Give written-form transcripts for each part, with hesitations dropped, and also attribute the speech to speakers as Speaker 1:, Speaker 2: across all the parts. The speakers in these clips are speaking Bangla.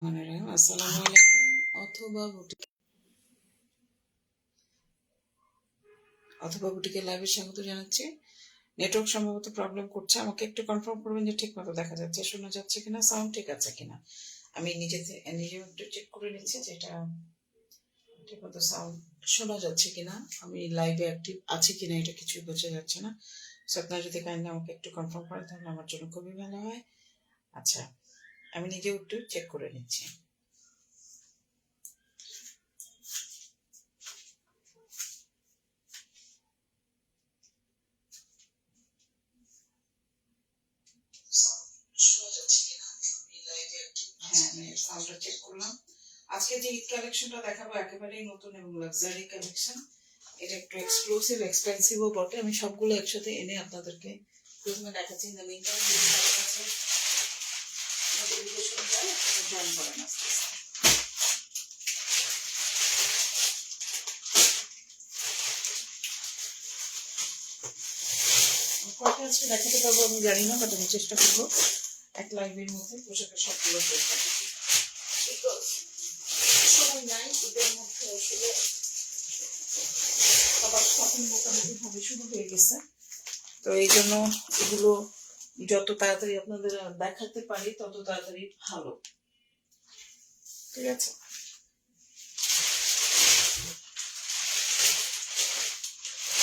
Speaker 1: আসসালামু আলাইকুম অথবা বুটিকে লাইভে স্বাগত জানাচ্ছি। নেটওয়ার্ক সম্ভবত প্রবলেম করছে, আমাকে একটু কনফার্ম করবেন যে ঠিক মতো দেখা যাচ্ছে, শোনা যাচ্ছে কিনা, সাউন্ড ঠিক আছে কিনা। আমি নিজে একটু চেক করে নিচ্ছি যে এটা ঠিক মতো সাউন্ড শোনা যাচ্ছে কিনা, আমি লাইভে অ্যাক্টিভ আছি কিনা এটা কিছুই বোঝা যাচ্ছে না। সো আপনারা যদি কাইন্ডলি আমাকে একটু কনফার্ম করেন তাহলে আমার জন্য খুবই ভালো হয়। আচ্ছা, আমি নিজেও একটু চেক করে নিচ্ছি। হ্যাঁ, আমি সাউন্ডটা চেক করলাম। আজকে যে ঈদ কালেকশনটা দেখাবো একেবারেই নতুন এবং লাক্সারি কালেকশন। এটা একটু এক্সক্লুসিভ, এক্সপেন্সিভও বটে। আমি সবগুলো একসাথে এনে আপনাদেরকে প্রথমে দেখাচ্ছি। ইন দ্য মিন টাইম যদি কারোর কাছে নোটিফিকেশন যায় আপনারা জয়েন করেন আস্তে আস্তে। কয়টা আজকে দেখাতে পারবো আমি জানি না, বাট আমি চেষ্টা করবো এক লাইভের মধ্যে পোশাকের সবগুলো চেষ্টা করতে। সময় নাই, ঈদের মধ্যে আসলে সবার শপিং মোটামুটি ভাবে শুরু হয়ে গেছে। তো এই জন্য এগুলো যত তাড়াতাড়ি আপনাদের দেখাতে পারি তত তাড়াতাড়ি ভালো। ঠিক আছে,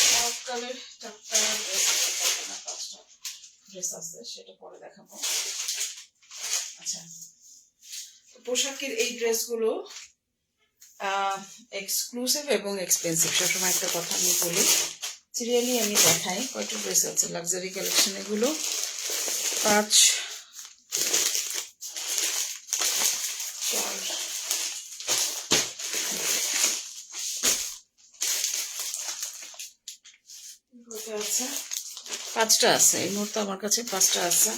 Speaker 1: শরৎকালের 4টা ড্রেস না 5টা ড্রেস আছে, সেটা পরে দেখাবো। আচ্ছা, পোশাকের এই ড্রেসগুলো এক্সক্লুসিভ এবং এক্সপেন্সিভ। সবসময় একটা কথা আমি বলি, সিরিয়ালি আমি দেখাই কয়টা ড্রেস আছে লাক্সারি কালেকশন। এগুলো 5 4 আছে, 5টা আছে এই মুহূর্তে আমার কাছে, 5টা আছে।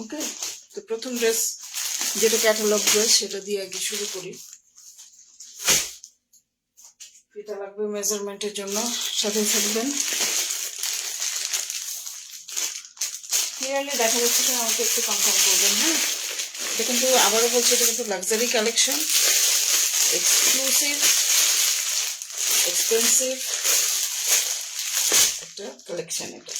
Speaker 1: ওকে, তো প্রথম ড্রেস যেটা ক্যাটালগ ড্রেস সেটা দিয়ে আগে শুরু করি। ফিতা লাগবে মেজারমেন্টের জন্য, সাথে থাকবেন। ক্লিয়ারলি দেখা যাচ্ছে কিনা আমাকে একটু কনফার্ম করবেন। হ্যাঁ, এটা কিন্তু আবারও বলছি, এটা কিন্তু লাক্সারি কালেকশন, এক্সক্লুসিভ, এক্সপেন্সিভ একটা কালেকশন। এটা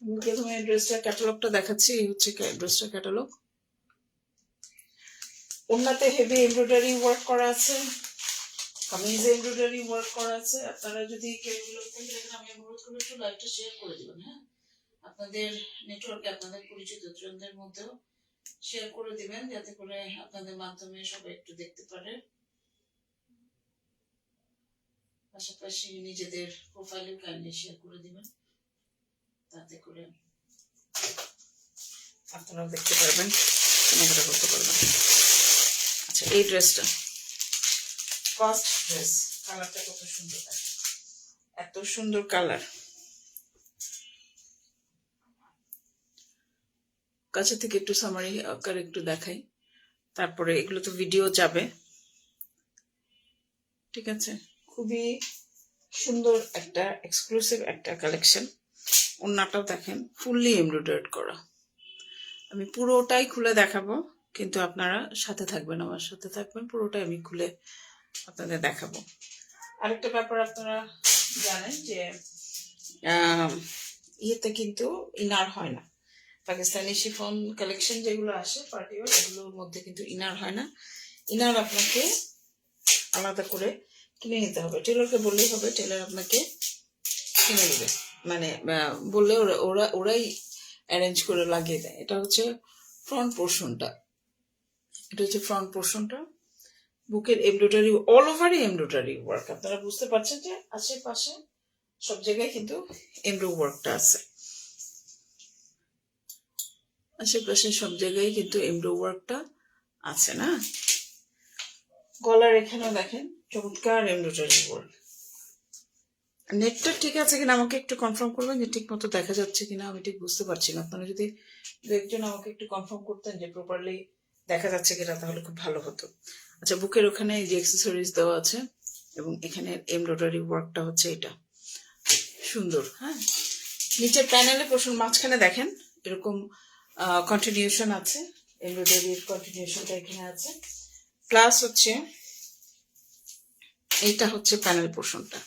Speaker 1: আমি প্রথমে ড্রেসটা ক্যাটালগটা দেখাচ্ছি। এই হচ্ছে ড্রেসটা ক্যাটালগ। ওড়নাতে হেভি এমব্রয়ডারি ওয়ার্ক করা আছে, কামিজে এমব্রয়ডারি ওয়ার্ক করা আছে। আপনারা যদি কেউ দেখেন, আমি অনুরোধ করবো একটু লাইভটা শেয়ার করে দিবেন। হ্যাঁ, আপনাদের নেটওয়ার্কে আপনাদের পরিচিত জনদের মধ্যেও শেয়ার করে দিবেন, যাতে করে আপনাদের মাধ্যমে সবাই একটু দেখতে পারে। পাশাপাশি নিজেদের প্রোফাইলে কাইন্ডলি শেয়ার করে দিবেন, তাতে করে আপনারাও দেখতে পারবেন, কেনাকাটা করতে পারবেন। আচ্ছা, এই ড্রেসটা ফার্স্ট ড্রেস, কালারটা কত সুন্দর, এত সুন্দর কালার। কাছে থেকে একটু সামারি আকারে একটু দেখাই, তারপরে এগুলো তো ভিডিও যাবে। ঠিক আছে, খুবই সুন্দর একটা এক্সক্লুসিভ একটা কালেকশন। ওড়নাটাও দেখেন ফুললি এমব্রয়ডার্ড করা। আমি পুরোটাই খুলে দেখাবো, কিন্তু আপনারা সাথে থাকবেন, আমার সাথে থাকবেন, পুরোটাই আমি খুলে আপনাদের দেখাবো। আরেকটা ব্যাপার আপনারা জানেন যে ইয়েতে কিন্তু ইনার হয় না। পাকিস্তানি শিফন কালেকশন যেগুলো আসে পার্টিওয়ার, এগুলোর মধ্যে কিন্তু ইনার হয় না। ইনার আপনাকে আলাদা করে কিনে নিতে হবে, টেলরকে বললেই হবে, টেলর আপনাকে কিনে দেবে। মানে বললে ওরাই অ্যারেঞ্জ করে লাগিয়ে দেয়। এটা হচ্ছে ফ্রন্ট পোর্শনটা, এটা হচ্ছে ফ্রন্ট পোর্শনটা। বুকের এমব্রয়ডারি, অল ওভারই এমব্রয়ডারি ওয়ার্ক। আপনারা বুঝতে পারছেন যে আশেপাশে সব জায়গায় কিন্তু এমব্রো ওয়ার্কটা আছে, আশেপাশে সব জায়গায় কিন্তু এমব্রো ওয়ার্কটা আছে না। গলার এখানেও দেখেন চমৎকার এমব্রয়ডারি ওয়ার্ক। নেটটা ঠিক আছে কিনা আমাকে একটু কনফার্ম করবেন, যে ঠিক মতো দেখা যাচ্ছে কিনা, আমি ঠিক বুঝতে পারছি না। আপনারা যদি একজন আমাকে একটু কনফার্ম করতেন যে প্রপারলি দেখা যাচ্ছে কিনা, তাহলে খুব ভালো হতো। আচ্ছা, বুকের ওখানে যে অ্যাক্সেসরিজ দেওয়া আছে এবং এখানে এমব্রয়ডারি ওয়ার্কটা হচ্ছে এটা সুন্দর। হ্যাঁ, নিচের প্যানেলে প্রশ্ন মাঝখানে দেখেন এরকম কন্টিনিউশন আছে, এমব্রয়ডারির কন্টিনিউশনটা এখানে আছে। প্লাস হচ্ছে এইটা হচ্ছে প্যানেল পোর্শনটা।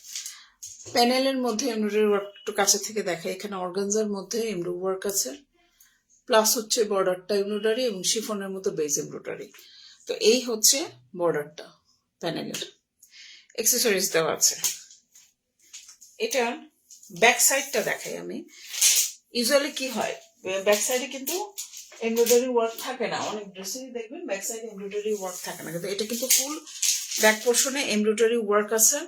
Speaker 1: প্যানেলের মধ্যে এমব্রয়ডারি ওয়ার্ক একটু কাছে থেকে দেখে, এখানে অর্গানজার মধ্যে এমব্রয়ডারি ওয়ার্ক আছে, প্লাস হচ্ছে বর্ডারটা এমব্রয়ডারি এবং শিফনের মতো বেজ এমব্রয়ডারি। তো এই হচ্ছে বর্ডারটা প্যানেলের। অ্যাক্সেসরিজ দেওয়া আছে। এটা ব্যাক সাইডটা দেখাই আমি। ইউজুয়ালি কি হয়, ব্যাক সাইডে কিন্তু এমব্রয়ডারি ওয়ার্ক থাকে না, অনেক ড্রেসেরই দেখবেন ব্যাক সাইডে এমব্রয়ডারি ওয়ার্ক থাকে না, কিন্তু এটা কিন্তু ফুল ব্যাক পোর্শনে এমব্রয়ডারি ওয়ার্ক আছে,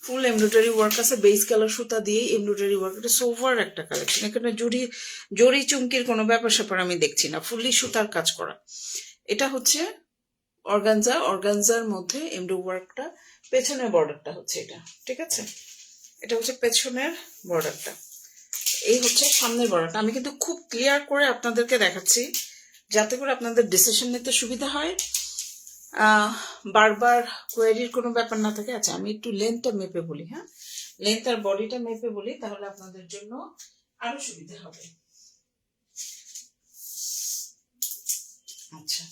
Speaker 1: ফুল এমব্রয়ডারি ওয়ার্ক আছে, বেস কালার সুতা দিয়ে এমব্রয়ডারি ওয়ার্ক। এটা সোভার একটা কালেকশন, এখানে জড়ি চুমকির কোনো ব্যাপার স্যাপার আমি দেখছি না, ফুললি সুতার কাজ করা। এটা হচ্ছে অর্গানজার মধ্যে এমব্রয়ডারি ওয়ার্কটা, পেছনের বর্ডারটা হচ্ছে এটা, ঠিক আছে? এটা হচ্ছে পেছনের বর্ডারটা, এই হচ্ছে সামনের বর্ডারটা। আমি কিন্তু খুব ক্লিয়ার করে আপনাদেরকে দেখাচ্ছি যাতে করে আপনাদের ডিসিশন নিতে সুবিধা হয়, বারবার কোয়ারির কোনো ব্যাপার না থাকে। আচ্ছা, আমি একটু লেন্থটা মেপে বলি, হ্যাঁ, লেন্থ আর বডিটা মেপে বলি, তাহলে আপনাদের জন্য আরো সুবিধা হবে। আচ্ছা,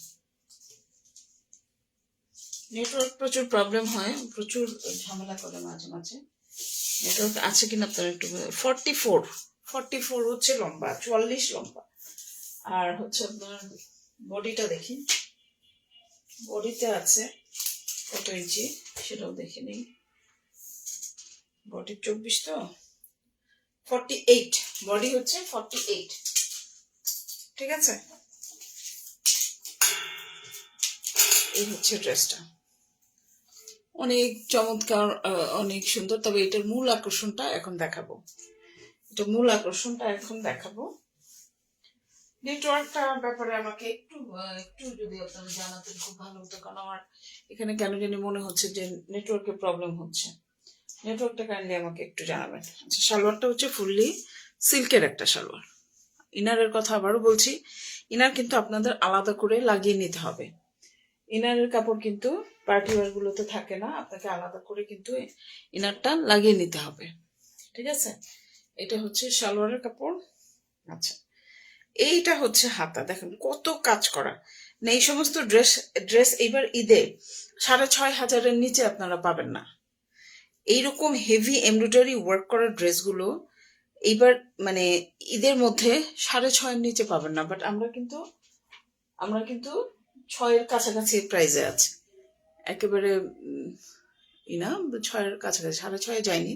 Speaker 1: নেটওয়ার্ক প্রচুর প্রবলেম হয়, প্রচুর ঝামেলা করে মাঝে মাঝে। নেটওয়ার্ক আছে কিনা আপনারা একটু। 44 হচ্ছে লম্বা, 44 লম্বা। আর হচ্ছে আপনার বডিটা দেখি, বডিতে আছে কত ইঞ্চি সেটাও দেখে নিই। বডি 24, তো 48, বডি হচ্ছে 48, ঠিক আছে? এই হচ্ছে ড্রেসটা, অনেক চমৎকার, অনেক সুন্দর। তবে এটার মূল আকর্ষণটা এখন দেখাবো, নেটওয়ার্কটা ব্যাপারে আমাকে একটু যদি আপনারা জানাতেন খুব ভালো হতো, কারণ আমার এখানে কেন জানি মনে হচ্ছে যে নেটওয়ার্কের প্রবলেম হচ্ছে। নেটওয়ার্কটা কাইন্ডলি আমাকে একটু জানাবেন। আচ্ছা, সালোয়ারটা হচ্ছে ফুললি সিল্কের একটা সালোয়ার। ইনারের কথা আবারও বলছি, ইনার কিন্তু আপনাদের আলাদা করে লাগিয়ে নিতে হবে। ইনারের কাপড় কিন্তু পার্টি ওয়ার গুলোতে থাকে না, আপনাকে আলাদা করে কিন্তু ইনারটা লাগিয়ে নিতে হবে, ঠিক আছে? এটা হচ্ছে সালোয়ারের কাপড়। আচ্ছা, এইটা হচ্ছে হাতা, দেখেন কত কাজ করা। না, এই সমস্ত ড্রেস এইবার ঈদে 6,500-এর নিচে আপনারা পাবেন না। এইরকম হেভি এমব্রয়ডারি ওয়ার্ক করা ড্রেসগুলো এইবার মানে ঈদের মধ্যে 6,500-এর নিচে পাবেন না। বাট আমরা কিন্তু 6-এর কাছাকাছি প্রাইজে আছে, একেবারে 6-এর কাছাকাছি, 6.5 যায়নি,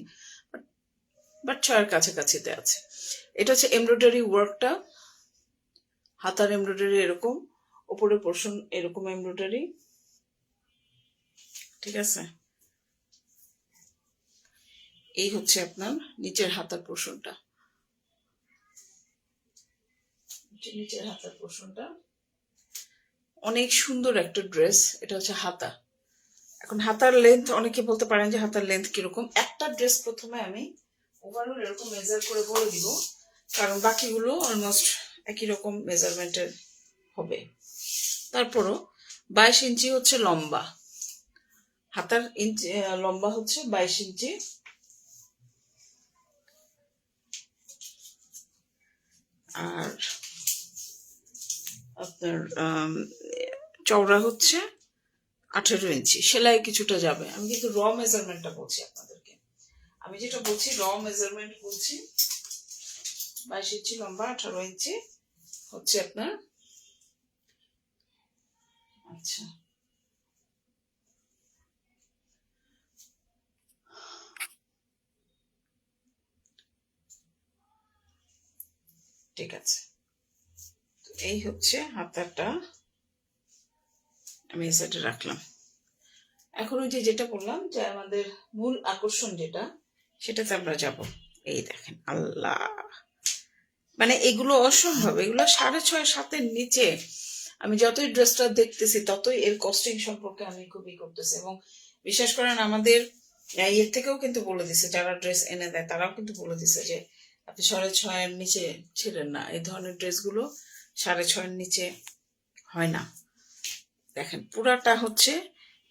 Speaker 1: বাট 6-এর কাছাকাছিতে আছে। এটা হচ্ছে এমব্রয়ডারি ওয়ার্কটা, হাতার এমব্রয়ডারি এরকম, উপরে পোর্শন এরকম এমব্রয়ডারি, ঠিক আছে? এই হচ্ছে আপনার নিচের হাতার পোর্শনটা, অনেক সুন্দর একটা ড্রেস। এটা হচ্ছে হাতা। এখন হাতার লেন্থ, অনেকে বলতে পারেন যে হাতার লেন্থ কিরকম। একটা ড্রেস প্রথমে আমি ওভারঅল এরকম মেজার করে বলে দিব, কারণ বাকিগুলো অলমোস্ট একই রকম মেজারমেন্টের হবে। তারপরও 22 ইঞ্চি হচ্ছে লম্বা, হাতার ইঞ্চি লম্বা হচ্ছে 22 ইঞ্চি। আর আপনার চওড়া হচ্ছে 18 ইঞ্চি। সেলাই কিছুটা যাবে, আমি কিন্তু র মেজারমেন্টটা বলছি আপনাদেরকে, আমি যেটা বলছি র মেজারমেন্ট বলছি। 22 ইঞ্চি লম্বা, 18 ইঞ্চি হচ্ছে আপনার। আচ্ছা, ঠিক আছে, এই হচ্ছে হাতাটা, আমি এই সাইডে রাখলাম। এখন ওই যেটা বললাম যে আমাদের মূল আকর্ষণ যেটা, সেটাতে আমরা যাব। এই দেখেন, আল্লাহ, মানে এগুলো অসম্ভব, এগুলো 6.5-7-এর নিচে। আমি যতই ড্রেসটা দেখতেছি ততই এর কস্টিং সম্পর্কে আমি খুবই করতেছি, এবং বিশ্বাস করেন আমাদের এর থেকেও কিন্তু বলে দিছে, যারা ড্রেস এনে দেয় তারাও কিন্তু বলে দিছে যে আপনি 6.5-এর নিচে ছিলেন না, এই ধরনের ড্রেসগুলো 6.5-এর নিচে হয় না। দেখেন পুরাটা হচ্ছে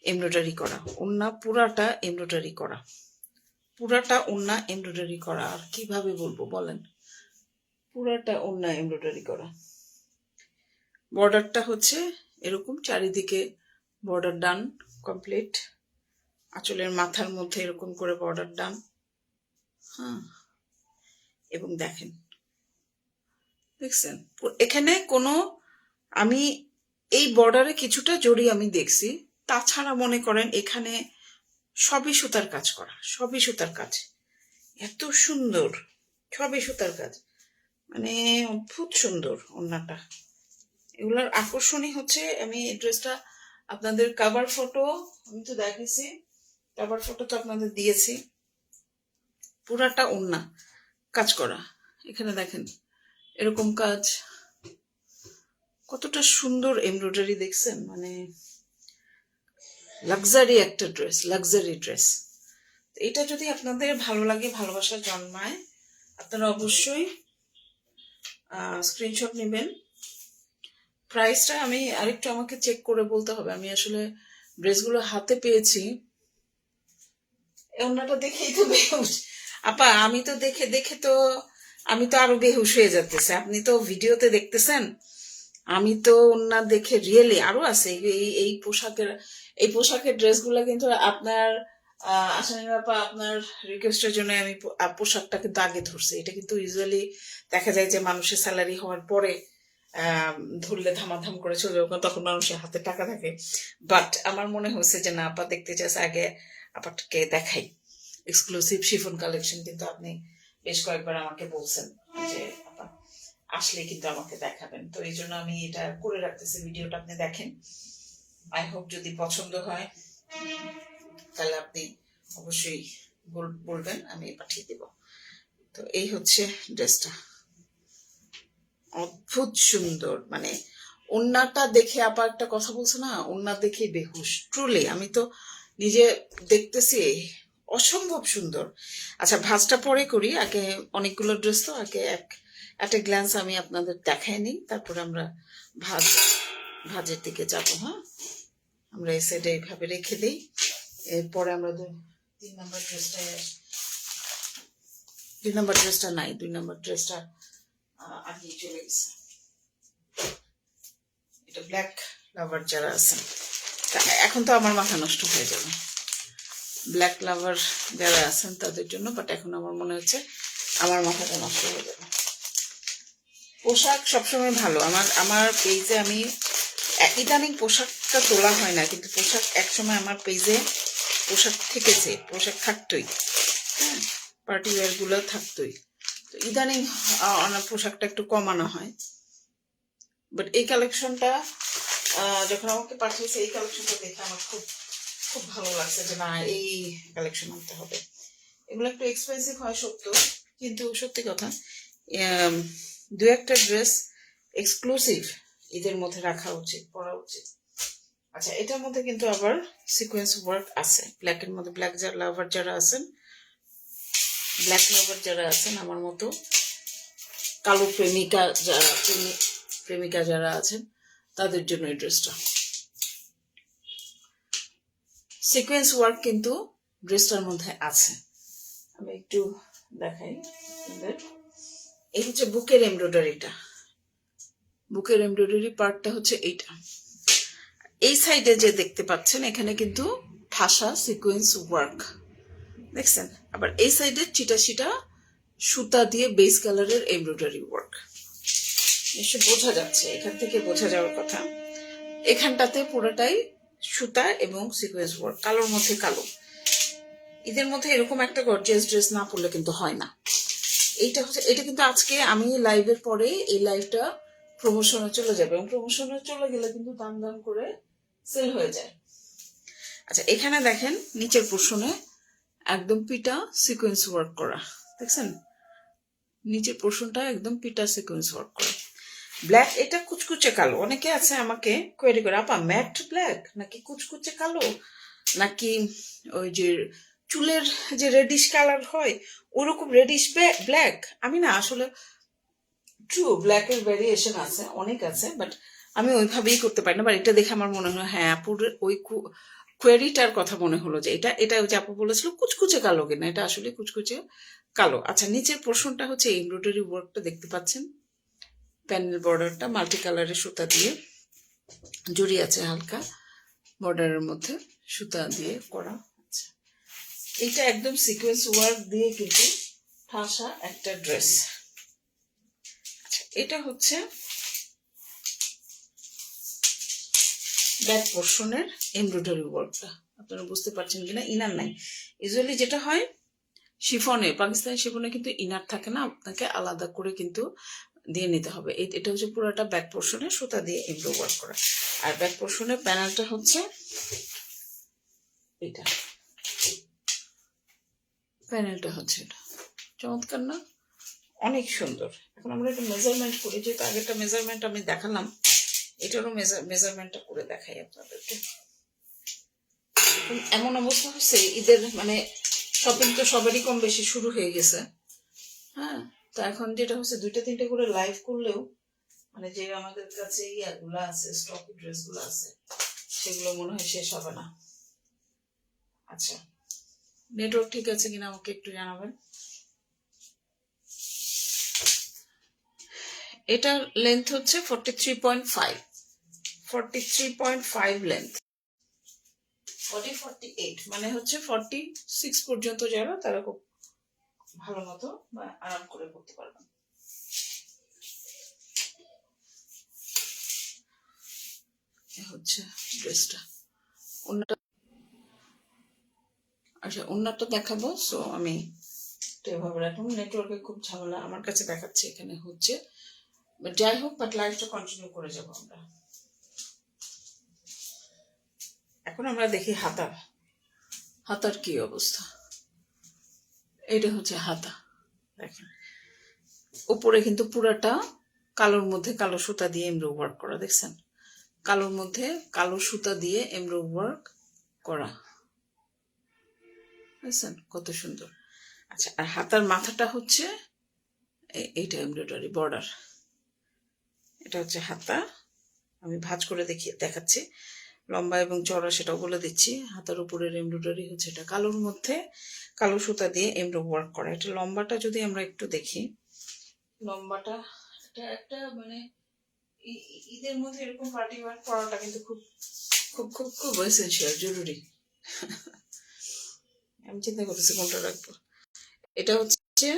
Speaker 1: এমব্রয়ডারি করা, ওন্না পুরাটা এমব্রয়ডারি করা, পুরাটা ওন্না এমব্রয়ডারি করা। আর কিভাবে বলবো বলেন, পুরাটা ওন্না এমব্রয়ডারি করা। বর্ডারটা হচ্ছে এরকম, চারিদিকে বর্ডার ডান কমপ্লিট। আঁচলের মাথার মধ্যে এরকম করে বর্ডার ডান। হ্যাঁ, এবং দেখেন, দেখছেন এখানে কোনো, আমি এই বর্ডারে কিছুটা জড়ি আমি দেখছি, তাছাড়া মনে করেন এখানে সবই সুতার কাজ করা, সবই সুতার কাজ, এত সুন্দর, সবই সুতার কাজ, মানে অদ্ভুত সুন্দর ওড়নাটা। এগুলোর আকর্ষণই হচ্ছে, আমি এই ড্রেসটা আপনাদের কাভার ফটো আমি তো দেখেছি, কাভার ফটো তো আপনাদের দিয়েছি, পুরাটা ওড়না কাজ করা। এখানে দেখেন এরকম কাজ, কতটা সুন্দর এমব্রয়ডারি দেখছেন, মানে লাক্সারি একটা ড্রেস, লাক্সারি ড্রেস। এটা যদি আপনাদের ভালো লাগে, ভালোবাসা জন্মায়, আপনারা অবশ্যই স্ক্রিনশট নেবেন। প্রাইসটা আমি আরেকটু আমাকে চেক করে বলতে হবে, আমি আসলে ড্রেসগুলো হাতে পেয়েছি। ওনাটা দেখেই তো বেহুশ আপা, আমি তো দেখে দেখে তো আমি তো আরো বেহুশ হয়ে যাচ্তেছে। আপনি তো ভিডিওতে দেখতেছেন, আমি তো ওনা দেখে রিয়েলি আরো আছে। এই পোশাকের ড্রেসগুলো কিন্তু আপনার আসামি বাপা, আপনার রিকোয়েস্টের জন্য আমি পোশাকটা কিন্তু আগে ধরছি। এটা কিন্তু ইউজুয়ালি দেখা যায় যে মানুষের স্যালারি হওয়ার পরে ধরলে ধামাধাম করে চলে যাবে, তখন মানুষের হাতে টাকা থাকে। বাট আমার মনে হয়েছে যে না, আপা দেখতে চাইছে, আগে আপাকে দেখাই। এক্সক্লুসিভ শিফন কালেকশন কিন্তু আপনি বেশ কয়েকবার আমাকে বলছেন যে আপা আসলে কিন্তু আমাকে দেখাবেন, তো এই জন্য আমি এটা করে রাখতেছি, ভিডিওটা আপনি দেখেন। আই হোপ যদি পছন্দ হয় তাহলে আপনি অবশ্যই বলবেন, আমি পাঠিয়ে দেব। তো এই হচ্ছে ড্রেসটা, অদ্ভুত সুন্দর, মানে ওড়নাটা দেখে আপা একটা কথা বলছে না, ওড়না দেখে বেহুশ, ট্রুলি আমি তো নিজে দেখতেছি অসম্ভব সুন্দর। আচ্ছা, ভাঁজটা পরে করি, আগে অনেকগুলো ড্রেস তো, আগে একটা গ্ল্যান্স আমি আপনাদের দেখাই নিই, তারপরে আমরা ভাজের দিকে যাবো। হ্যাঁ, আমরা এই সাইডে এইভাবে রেখে দিই, এরপরে আমরা 3 নম্বর ড্রেসটা, 2 নম্বর ড্রেসটা নাই, 2 নম্বর ড্রেসটা আগিয়ে চলে গেছে। এটা ব্ল্যাক লাভার যারা আছেন, এখন তো আমার মাথা নষ্ট হয়ে যাবে, ব্ল্যাক লাভার যারা আছেন তাদের জন্য, বাট এখন আমার মনে হচ্ছে আমার মাথাটা নষ্ট হয়ে যাবে। পোশাক সবসময় ভালো, আমার পেজে আমি ইদানিং পোশাকটা তোলা হয় না, কিন্তু পোশাক একসময় আমার পেজে পোশাক থেকেছে, পোশাক থাকতোই, হ্যাঁ, পার্টি ওয়্যার গুলো থাকতোই। তো ইদানিং পোশাকটা একটু কমানো হয়। বাট এই কালেকশনটা যখন আমাকে পাঠিয়েছে, এই কালেকশনটা দেখে আমার খুব খুব ভালো লাগছে যে না, এই কালেকশন আনতে হবে। এগুলো একটু এক্সপেন্সিভ হয় সত্য, কিন্তু সত্যি কথা, 2-একটা ড্রেস এক্সক্লুসিভ ঈদের মধ্যে রাখা উচিত, পরা উচিত। আচ্ছা, এটার মধ্যে কিন্তু আবার সিকোয়েন্স ওয়ার্ক আছে, ব্ল্যাকের মধ্যে ব্ল্যাক লাভার যারা আছেন, ব্ল্যাক লাভার যারা আছেন আমার মতো, কালো প্রেমিকা যারা আছেন তাদের জন্য এই ড্রেসটা। সিকোয়েন্স ওয়ার্ক কিন্তু ড্রেসটার মধ্যে আছে, আমি একটু দেখাই। এই হচ্ছে বুকের এমব্রয়ডারিটা, বুকের এমব্রয়ডারি পার্টটা হচ্ছে এইটা। এই সাইডে যে দেখতে পাচ্ছেন, এখানে কিন্তু ঠাসা সিকোয়েন্স ওয়ার্ক দেখছেন, আবার এই সাইডে চিটা সুতা দিয়ে বেস কালারের এমব্রয়ডারি ওয়ার্ক। এসে বোঝা যাচ্ছে, এখান থেকে বোঝা যাওয়ার কথা, এখানটাতে পুরোটাই সুতা এবং সিকোয়েন্স ওয়ার্ক, কালোর মধ্যে কালো। ঈদের মধ্যে এরকম একটা গর্জিয়াস ড্রেস না পরলে কিন্তু হয় না। এটা কিন্তু আজকে আমি লাইভের পরে এই লাইভটা প্রমোশনে চলে যাবে, এবং প্রমোশনে চলে গেলে কিন্তু দাম দাম করে সেল হয়ে যায়। আচ্ছা, এখানে দেখেন নিচের পোর্শনে একদম পিটা সিকোয়েন্স ওয়ার্ক করা, দেখছেন, নিচের পোর্শনটা একদম পিটা সিকোয়েন্স ওয়ার্ক করা। ব্ল্যাক, এটা কুচকুচে কালো। অনেকে আছে আমাকে কোয়েরি করে, আপা ম্যাট ব্ল্যাক নাকি কুচকুচে কালো, নাকি ওই যে চুলের যে রেডিশ কালার হয় ওরকম রেডিশ ব্ল্যাক। আমি না আসলে, ট্রু ব্ল্যাকের ভ্যারিয়েশন আছে, অনেক আছে, বাট আমি ওইভাবেই করতে পারি না। বাট এটা দেখে আমার মনে হয় হ্যাঁ, আপুর ওই কোয়েরিটার কথা মনে হলো যে এটা ওই যে আপু বলেছিল কুচকুচে কালো কিনা, এটা আসলে কুচকুচে কালো। আচ্ছা, নিচের পোর্শনটা হচ্ছে এমব্রয়ডারি ওয়ার্কটা দেখতে পাচ্ছেন, প্যানেল বর্ডারটা মাল্টি কালারের সুতা দিয়ে জড়ি আছে, হালকা বর্ডারের মধ্যে সুতা দিয়ে করা। আচ্ছা, এটা একদম সিকোয়েন্স ওয়ার্ক দিয়ে কিন্তু ঠাসা একটা ড্রেস। আচ্ছা, এটা হচ্ছে ব্যাক পোর্শনের এমব্রয়ডারি ওয়ার্কটা। আপনারা বুঝতে পারছেন কিনা, ইনার নাই। ইউজুয়ালি যেটা হয় শিফনে, পাকিস্তানি শিফনে কিন্তু ইনার থাকে না, আপনাকে আলাদা করে কিন্তু দিয়ে নিতে হবে। এটা হচ্ছে পুরোটা ব্যাক পোর্শনে সুতা দিয়ে এমব্রয়ডারি ওয়ার্ক করা। আর ব্যাক পোর্শনের প্যানেলটা হচ্ছে এটা, প্যানেলটা হচ্ছে এটা। চমৎকার না, অনেক সুন্দর। এখন আমরা একটা মেজারমেন্ট করি, যেহেতু আগেরটা মেজারমেন্ট আমি দেখালাম, এটারও মেজারমেন্টটা করে দেখাই আপনাদেরকে। এমন অবস্থা হচ্ছে ঈদের মানে শপিং তো সবারই কম বেশি শুরু হয়ে গেছে। হ্যাঁ, তো এখন যেটা হচ্ছে 2-3টে করে লাইভ করলেও মানে যে আমাদের কাছে ইয়াগুলো আছে, স্টক ড্রেসগুলো আছে, সেগুলো মনে হয় শেষ হবে না। আচ্ছা, নেটওয়ার্ক ঠিক আছে কিনা আমাকে একটু জানাবেন। এটার লেন্থ হচ্ছে 43.5 লেন্থ, 48 মানে হচ্ছে 46 পর্যন্ত যারা, তারা খুব ভালো মতো বা আরাম করে পড়তে পারবেন। হচ্ছে ড্রেসটা, ওন্নাটা। আচ্ছা, ওন্নাটা দেখাবো। সো আমি এভাবে রাখলাম, নেটওয়ার্কে খুব ঝামেলা আমার কাছে দেখাচ্ছে এখানে হচ্ছে, যাই হোক, বাট লাইভটা কন্টিনিউ করে যাব আমরা। এখন আমরা দেখি হাতার কি অবস্থা। এটা হচ্ছে হাতা, দেখেন উপরে কিন্তু পুরাটা কালোর মধ্যে কালো সুতা দিয়ে এমব্রয়ডারি ওয়ার্ক করা, দেখছেন? কালোর মধ্যে কালো সুতা দিয়ে এমব্রয়ডারি ওয়ার্ক করা, দেখছেন কত সুন্দর। আচ্ছা, আর হাতার মাথাটা হচ্ছে এইটা এমব্রয়ডারি বর্ডার। এটা হচ্ছে হাতা, আমি ভাঁজ করে দেখাচ্ছি, লম্বা এবং চওড়া সেটাও বলে দিচ্ছি। হাতার উপরের এমব্রয়ডারি হচ্ছে এটা কালোর মধ্যে কালো সুতা দিয়ে এমব্রয়ডারি ওয়ার্ক করা। এটা লম্বাটা যদি আমরা একটু দেখি, লম্বাটা এটা একটা মানে ঈদের মধ্যে এরকম পার্টি ওয়ার্ক করাটা কিন্তু খুব খুব খুব খুব এসেনশিয়াল, জরুরি। আমি চিন্তা করতেছি কোনটা রাখবো। এটা হচ্ছে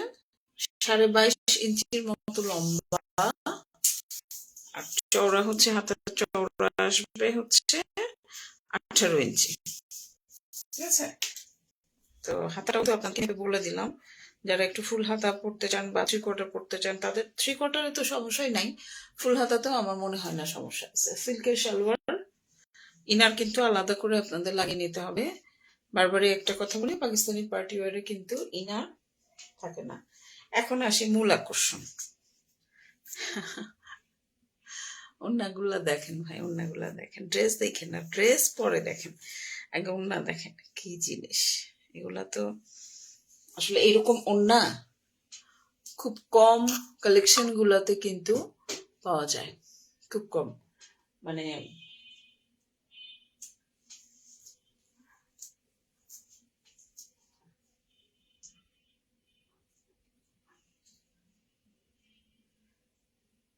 Speaker 1: 22.5 ইঞ্চির মতো লম্বা, আর চওড়া হচ্ছে, হাতের চওড়া আসবে হচ্ছে 18 ইঞ্চি, ঠিক আছে? তো হাতাটাও তো আপনাকে বলে দিলাম, যারা একটু ফুল হাতা পড়তে চান বা 3/4 পড়তে চান, তাদের 3/4 তো সমস্যাই নাই, ফুল হাতাতেও আমার মনে হয় না সমস্যা আছে। সিল্কের সালোয়ার, ইনার কিন্তু আলাদা করে আপনাদের লাগিয়ে নিতে হবে। বারবারই একটা কথা বলি, পাকিস্তানি পার্টি ওয়ারে কিন্তু ইনার থাকে না। এখন আসি মূল আকর্ষণ, ওন্নাগুলা দেখেন ভাই, ওন্নাগুলা দেখেন, ড্রেস দেখেন না, ড্রেস পরে দেখেন, আগে ওন্না দেখেন কি জিনিস। এগুলা তো আসলে এরকম ওন্না খুব কম কালেকশন গুলাতে কিন্তু পাওয়া যায়, খুব কম। মানে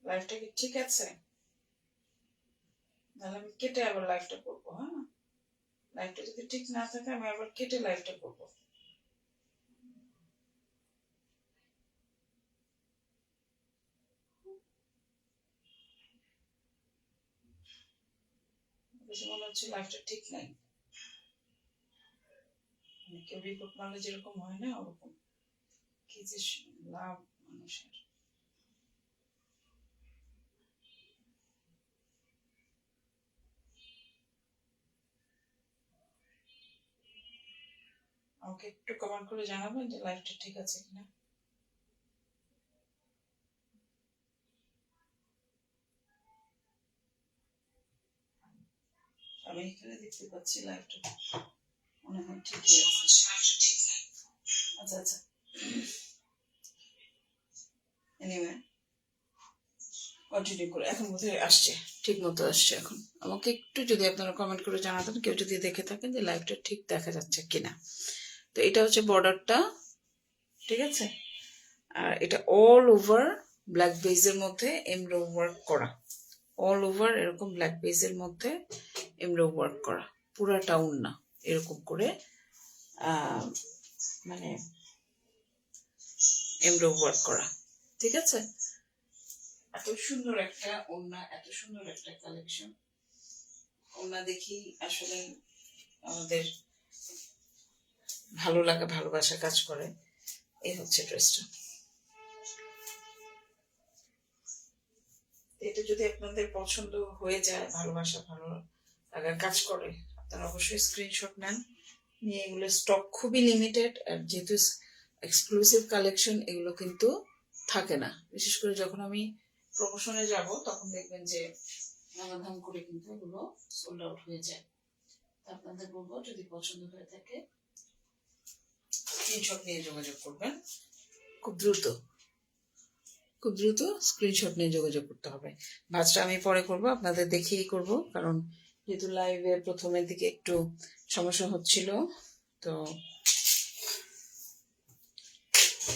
Speaker 1: লাইফটা কি ঠিক আছে? তাহলে আমি কেটে আবার লাইফটা করবো। হ্যাঁ, লাইফটা যদি ঠিক না থাকে আমি আবার কেটে লাইফটা করবো। মনে হচ্ছে লাইফটা ঠিক নাই, কেউ রিপোর্ট মারলে যেরকম হয় না, ওরকম। কি যে লাভ মানুষের। আমাকে একটু কমেন্ট করে জানাবেন যে লাইফটা ঠিক আছে কিনা। আমি এখানে দেখতে পাচ্ছি লাইফটা মনে হয় ঠিকই আছে। আচ্ছা আচ্ছা, এনিওয়ে কন্টিনিউ করে, এখন বোধহয় আসছে, ঠিক মতো আসছে। এখন আমাকে একটু যদি আপনারা কমেন্ট করে জানাতেন, কেউ যদি দেখে থাকেন যে লাইভটা ঠিক দেখা যাচ্ছে কিনা। তো এটা হচ্ছে বর্ডারটা, ঠিক আছে? আর এটা অল ওভার ব্ল্যাক বেজের মধ্যে এমব্রো ওয়ার্ক করা, অল ওভার এরকম ব্ল্যাক বেজের মধ্যে এমব্রো ওয়ার্ক করা, পুরাটা ওড়না এরকম করে মানে এমব্রো ওয়ার্ক করা। ঠিক আছে, এত সুন্দর একটা ওড়না, এত সুন্দর একটা কালেকশন। ওড়না দেখি আসলে আমাদের ভালো লাগা, ভালোবাসা কাজ করে। এই হচ্ছে ড্রেসটা। এটা যদি আপনাদের পছন্দ হয়ে যায়, ভালোবাসা ভালো লাগা কাজ করে, আপনারা অবশ্যই স্ক্রিনশট নেন, নিয়ে এগুলো স্টক খুবই লিমিটেড। আর যেহেতু এক্সক্লুসিভ কালেকশন, এগুলো কিন্তু থাকে না। বিশেষ করে যখন আমি প্রমোশনে যাব তখন দেখবেন যে নামাধাম করে কিন্তু এগুলো সোল্ড আউট হয়ে যায়। আপনাদের বলবো যদি পছন্দ হয়ে থাকে স্ক্রিনশট নিয়ে যোগাযোগ করবেন। খুব দ্রুত স্ক্রিনশট নিয়ে যোগাযোগ করতে হবে। ভাঁজটা আমি পরে করব, আপনাদের দেখিয়েই করব, কারণ যেহেতু লাইভে প্রথমের দিকে একটু সমস্যা হচ্ছিল। তো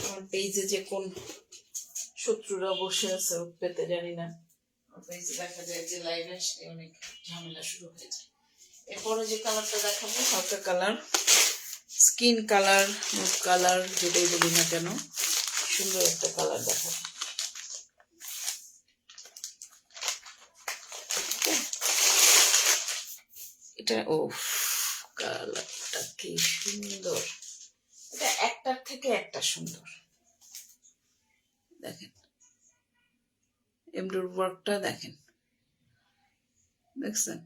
Speaker 1: আমার পেজে যে কোন শত্রুরা বসে আছে পেতে জানি না, পেজে দেখা যায় যে লাইভে অনেক ঝামেলা শুরু হয়ে যায়। এরপরে যে কালারটা দেখাবো, হালকা colour, skin colour, mood colour, যেটাই বলি না কেন, সুন্দর একটা কালার দেখাবো। এটা ও কালারটা কি সুন্দর, এটা একটার থেকে একটা সুন্দর। দেখেন এমব্রয়ডারি ওয়ার্কটা দেখেন, দেখছেন?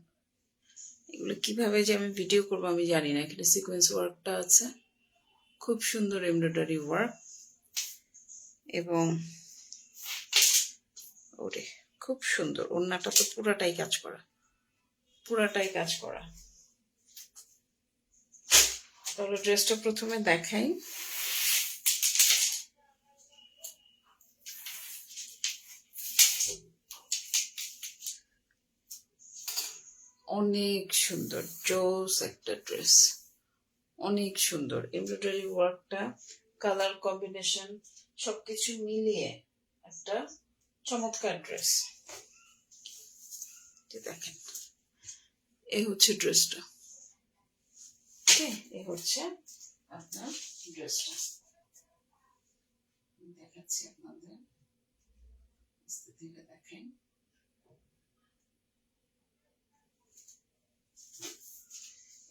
Speaker 1: এগুলো কিভাবে যে আমি ভিডিও করবো আমি জানি না। এখানে সিকোয়েন্স ওয়ার্কটা আছে, খুব সুন্দর এমব্রয়ডারি ওয়ার্ক, এবং ওরে খুব সুন্দর। ওড়নাটা তো পুরাটাই কাজ করা। তাহলে ড্রেসটা প্রথমে দেখাই। অনেক সুন্দর, জোস একটা ড্রেস, অনেক সুন্দর। এমব্রয়ডারি ওয়ার্কটা, কালার কম্বিনেশন সবকিছু মিলিয়ে একটা চমৎকার ড্রেস। দেখেন এই হচ্ছে ড্রেসটা। ওকে, এই হচ্ছে আপনার ড্রেসটা। দেখাচ্ছি আপনাদের, দেখেন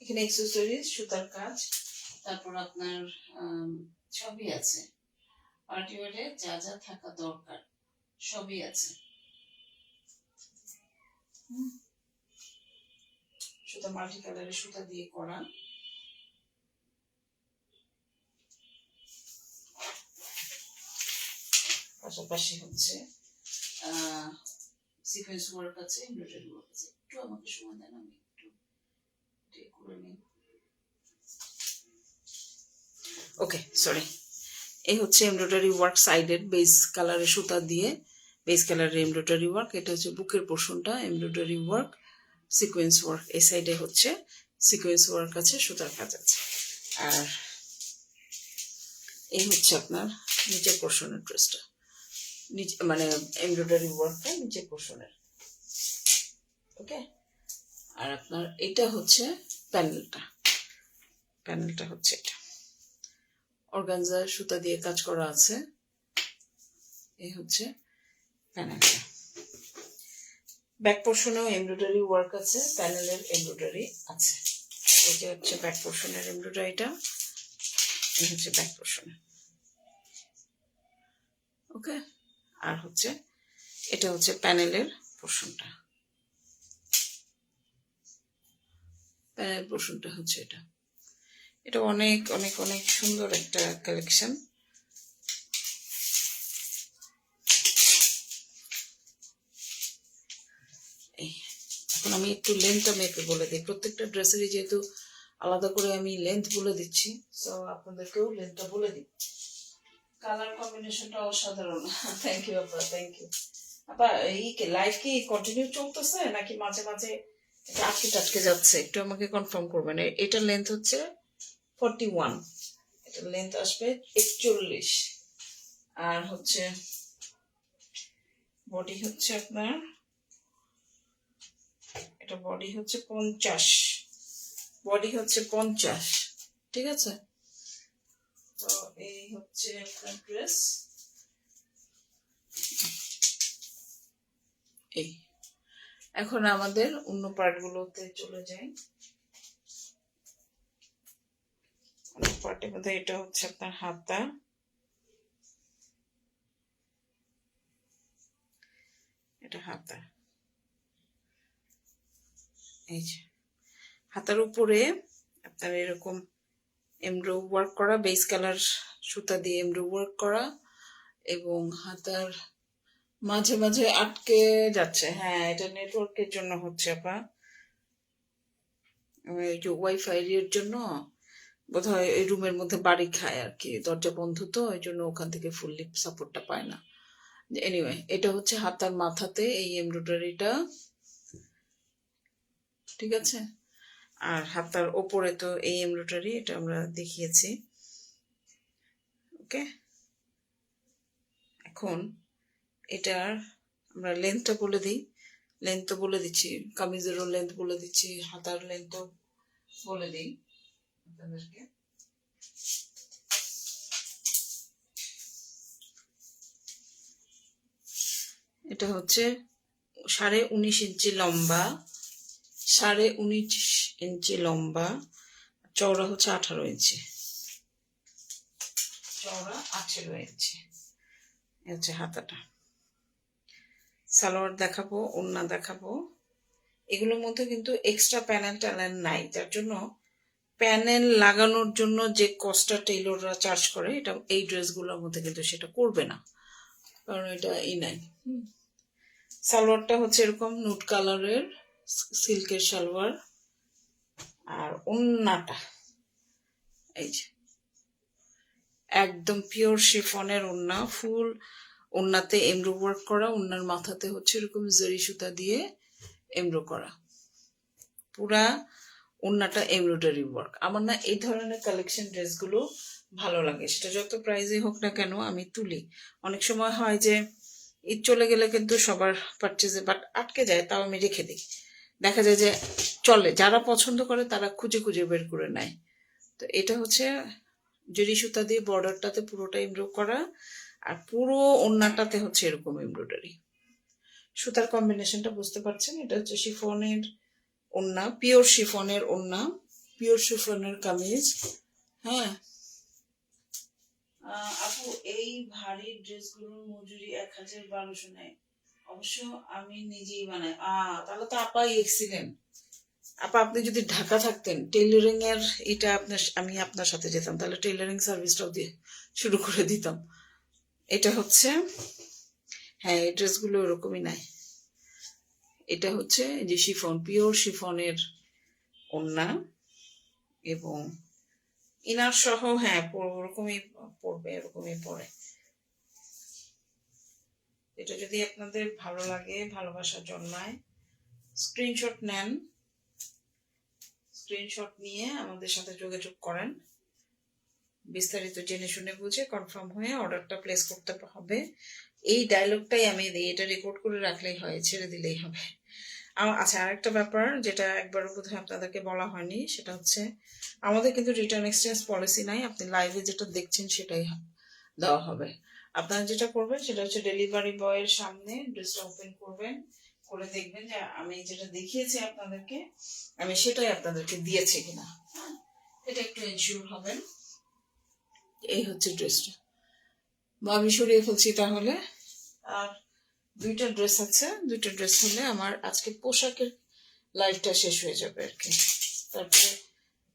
Speaker 1: এখানে অ্যাক্সেসরিজ, সুতার কাজ, তারপর আপনার সবই আছে। পার্টি ওয়্যারে যা যা থাকা দরকার সবই আছে। সুতা মাল্টি কালারের সুতা দিয়ে করা। পাশাপাশি হচ্ছে সিকোয়েন্স ওয়ার্ক আছে, এমব্রয়ডারি ওয়ার্ক আছে। একটু আমাকে সময় দেন, আমি একটু করে নিই। ওকে, সরি। এই হচ্ছে এমব্রয়ডারি ওয়ার্ক, সাইডের বেস কালারের সুতা দিয়ে বেস কালারের এমব্রয়ডারি ওয়ার্ক। এটা হচ্ছে বুকের পোর্শনটা এমব্রয়ডারি ওয়ার্ক, সিকোয়েন্স ওয়ার্ক। এই সাইডে হচ্ছে সিকোয়েন্স ওয়ার্ক আছে, সুতার কাজ আছে। আর এই হচ্ছে আপনার নিচের পোর্শনের ড্রেসটা, নিচে মানে এমব্রয়ডারি ওয়ার্কটা নিচের পোর্শনের। ওকে, আর আপনার এটা হচ্ছে প্যানেলটা হচ্ছে এটা, অর্গানজা সুতা দিয়ে কাজ করা আছে। এই হচ্ছে প্যানেলটা। ব্যাক পোর্শনেও এমব্রয়ডারি ওয়ার্ক আছে, প্যানেলের এমব্রয়ডারি আছে। এটা হচ্ছে ব্যাক পোর্শনের এমব্রয়ডারিটা, এই হচ্ছে ব্যাক পোর্শন। ওকে, আর হচ্ছে এটা হচ্ছে প্যানেলের পোর্শনটা। প্যানেল পোর্শনটা হচ্ছে এটা। এটা অনেক অনেক অনেক সুন্দর একটা কালেকশন। এখন আমি একটু লেন্থটা মেপে বলে দিই। প্রত্যেকটা ড্রেসেরই যেহেতু আলাদা করে আমি লেন্থ বলে দিচ্ছি, সো আপনাদেরকেও লেন্থটা বলে দিই। কালার কম্বিনেশনটা অসাধারণ। থ্যাংক ইউ আপা, থ্যাংক ইউ আপা। এই লাইভ কি কন্টিনিউ চলতেছে নাকি মাঝে মাঝে এটা আটকে যাচ্ছে? একটু আমাকে কনফার্ম করবেন। এটার লেন্থ হচ্ছে 41, এটার লেন্থ আসবে 41, আর হচ্ছে বডি হচ্ছে আপনার, এটা বডি হচ্ছে 50, বডি হচ্ছে 50, ঠিক আছে। তো এই হচ্ছে আপনার ড্রেস। এই এখন আমাদের অন্য পার্টগুলোতে চলে যাই। অন্য পার্টের মধ্যে এটা হচ্ছে আপনার হাতা, এটা হাতা। এই যে হাতার উপরে আপনার এরকম এমব্রো ওয়ার্ক করা, বেস কালার সুতা দিয়ে এমব্রো ওয়ার্ক করা, এবং হাতার মাঝে মাঝে আটকে যাচ্ছে। হ্যাঁ, এটা নেটওয়ার্কের জন্য হচ্ছে আপা, ওয়াইফাই এর জন্য বোধহয় এই রুমের মধ্যে বাড়ি খায় আর কি, দরজা বন্ধ তো এই জন্য ওখান থেকে ফুললি সাপোর্টটা পায় না। এনিওয়ে, এটা হচ্ছে হাতার মাথাতে এই এমব্রয়ডারিটা, ঠিক আছে। আর হাতার ওপরে তো এই এমব্রয়ডারি, এটা আমরা দেখিয়েছি। ওকে, এখন এটার আমরা লেন্থটা বলে দিই। লেন্থ তো বলে দিচ্ছি, কামিজেরও লেন্থ বলে দিচ্ছি, হাতার লেন্থও বলে দিই আপনাদেরকে। এটা হচ্ছে 19.5 ইঞ্চি লম্বা, 19.5 ইঞ্চি লম্বা, চওড়া হচ্ছে 18 ইঞ্চি, চওড়া 18 ইঞ্চি। এ হচ্ছে হাতাটা। সালোয়ার দেখাবো, ওড়না দেখাবো। এগুলোর মধ্যে কিন্তু এক্সট্রা প্যানেল ট্যানেল নাই, যার জন্য প্যানেল লাগানোর জন্য যে কস্টটা টেইলররা চার্জ করে, এটা এই ড্রেসগুলোর মধ্যে কিন্তু সেটা করবে না, কারণ এটা এই নাই। সালোয়ারটা হচ্ছে এরকম নুট কালারের সিল্কের সালোয়ার, আর ওড়নাটা এই যে একদম পিওর শিফনের ওড়না, ফুল ওড়নাতে এমব্রো ওয়ার্ক করা, ওড়নার মাথাতে হচ্ছে এরকম জরি সুতা দিয়ে এমব্রো করা, পুরা ওড়নাটা এমব্রয়ডারি ওয়ার্ক। আমার না এই ধরনের কালেকশন ড্রেসগুলো ভালো লাগে, সেটা যত প্রাইজে হোক না কেন আমি তুলি। অনেক সময় হয় যে ঈদ চলে গেলে কিন্তু সবার পারচেজে বাট আটকে যায়, তাও আমি রেখে দিই। দেখা যায় যে চলে, যারা পছন্দ করে তারা খুঁজে খুঁজে বের করে নেয়। তো এটা হচ্ছে জরি সুতা দিয়ে বর্ডারটাতে পুরোটা এমব্রো করা, আর পুরো ওড়নাটাতে হচ্ছে এরকম এমব্রয়ডারি। সুতার কম্বিনেশনটা বুঝতে পারছেন, এটা হচ্ছে শিফনের ওড়না, পিওর শিফনের ওড়না, পিওর শিফনের কামিজ। হ্যাঁ আপু, এই ভারী ড্রেসগুলোর মজুরি 1,1200 নেয়, অবশ্য আমি নিজেই বানাই। তাহলে তো আপা এক্সিলেন্ট। আপা, আপনি যদি ঢাকা থাকতেন, টেইলরিং এর এটা আমি আপনার সাথে যেতাম, তাহলে টেইলরিং সার্ভিসটাও দিয়ে শুরু করে দিতাম। এটা হচ্ছে, হ্যাঁ এই ড্রেসগুলো এরকমই নাই। এটা হচ্ছে যে শিফন, পিওর শিফনের ওড়না এবং ইনার সহ, হ্যাঁ ওরকমই পড়বে, এরকমই পড়ে। এটা যদি আপনাদের ভালো লাগে, ভালোবাসা জন্মায়, স্ক্রিনশট নেন, স্ক্রিনশট নিয়ে আমাদের সাথে যোগাযোগ করেন, বিস্তারিত জেনে শুনে বুঝে কনফার্ম হয়ে অর্ডারটা প্লেস করতে হবে। এই ডায়লগটাই আমি দিই, এটা রেকর্ড করে রাখলেই হয়, ছেড়ে দিলেই হবে। আচ্ছা, আরেকটা ব্যাপার যেটা একবারও বোধহয় আপনাদেরকে বলা হয়নি, সেটা হচ্ছে আমাদের কিন্তু রিটার্ন এক্সচেঞ্জ পলিসি নাই। আপনি লাইভে যেটা দেখছেন সেটাই দেওয়া হবে। আপনারা যেটা করবেন সেটা হচ্ছে ডেলিভারি বয়ের সামনে ড্রেসটা ওপেন করবেন, করে দেখবেন যে আমি যেটা দেখিয়েছি আপনাদেরকে, আমি সেটাই আপনাদেরকে দিয়েছি কিনা, এটা একটু এনশিওর হবেন। এই হচ্ছে ড্রেসটা, আমি সরিয়ে ফেলছি তাহলে। আর দুইটা ড্রেস আছে, দুইটা ড্রেস হলে আমার আজকে পোশাকের লাইফটা শেষ হয়ে যাবে আর কি। তারপরে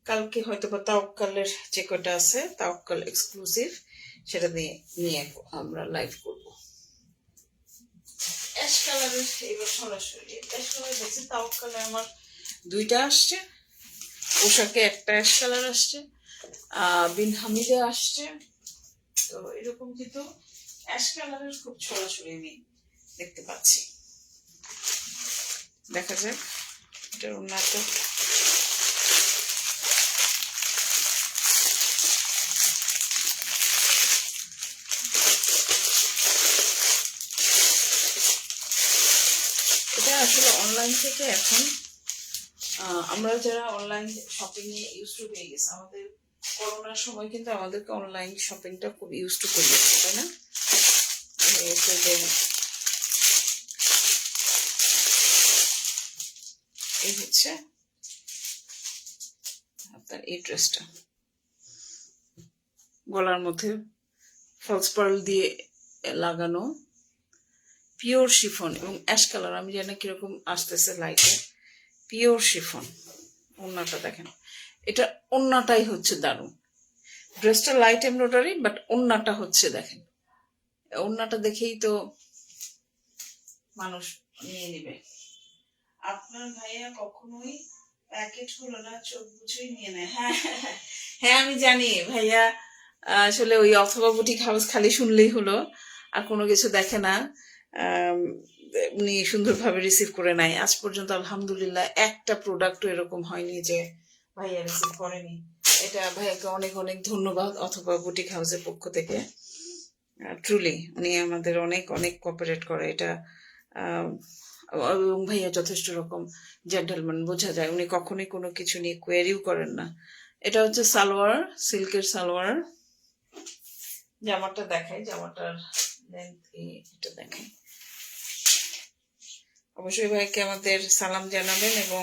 Speaker 1: কালকে হয়তো বা তাওয়াক্কালের যে কয়টা আছে, তাওয়াক্কাল এক্সক্লুসিভ, সেটা নিয়ে আমরা লাইভ করব। অ্যাশ কালারের এবার সরাসরি অ্যাশ কালার দেখছি, তাওয়াক্কালে আমার দুইটা আসছে পোশাকে, একটা অ্যাশ কালার আসছে, বিন হামিদে আসছে। তো এরকম কিন্তু অ্যাশ কালারের খুব সরাসরি আমি দেখতে পাচ্ছি। দেখা যাক এটার উন্নত। থেকে এখন আমরা যারা online shopping A use to হয়ে গেছি, আমাদের করোনার সময় কিন্তু আমাদেরকে অনলাইন শপিংটা খুব ইউজ টু করিয়েছে, তাই না? এই হচ্ছে আপনার এই ড্রেসটা, গলার মধ্যে ফলস পার্ল দিয়ে লাগানো, পিওর শিফন এবং অ্যাশ কালার, আমি জানি কিরকম আসতেছে লাইটে, পিওর শিফন। ওড়নাটা দেখেন, এটা ওড়নাটাই হচ্ছে দারুণ। ড্রেসটা লাইট এমব্রয়ডারি, বাট ওড়নাটা হচ্ছে দেখেন, ওড়নাটা দেখেই তো মানুষ নিয়ে নেবে। আপনার ভাইয়া কখনোই প্যাকেট হলো না, চোখ বুঝেই নিয়ে নেয়। হ্যাঁ হ্যাঁ আমি জানি ভাইয়া আসলে ওই অথবা বুটিক হাউস খালি শুনলেই হলো, আর কোনো কিছু দেখে না। উনি সুন্দরভাবে রিসিভ করে নেয়। আজ পর্যন্ত আলহামদুলিল্লাহ একটা প্রোডাক্টও এরকম হয়নি যে ভাইয়া রিসিভ করেনি। এটা ভাইয়াকে অনেক অনেক ধন্যবাদ অথবা বুটিক হাউসের পক্ষ থেকে। ট্রুলি উনি আমাদের অনেক অনেক কোঅপারেট করে। এটা এবং ভাইয়া যথেষ্ট রকম জেন্টলম্যান, বোঝা যায় উনি কখনোই কোনো কিছু নিয়ে কোয়েরিও করেন না। এটা হচ্ছে সালোয়ার, সিল্কের সালোয়ার। জামাটা দেখাই, জামাটার লেন্থ এটা দেখাই। অবশ্যই ভাইকে আমাদের সালাম জানাবেন এবং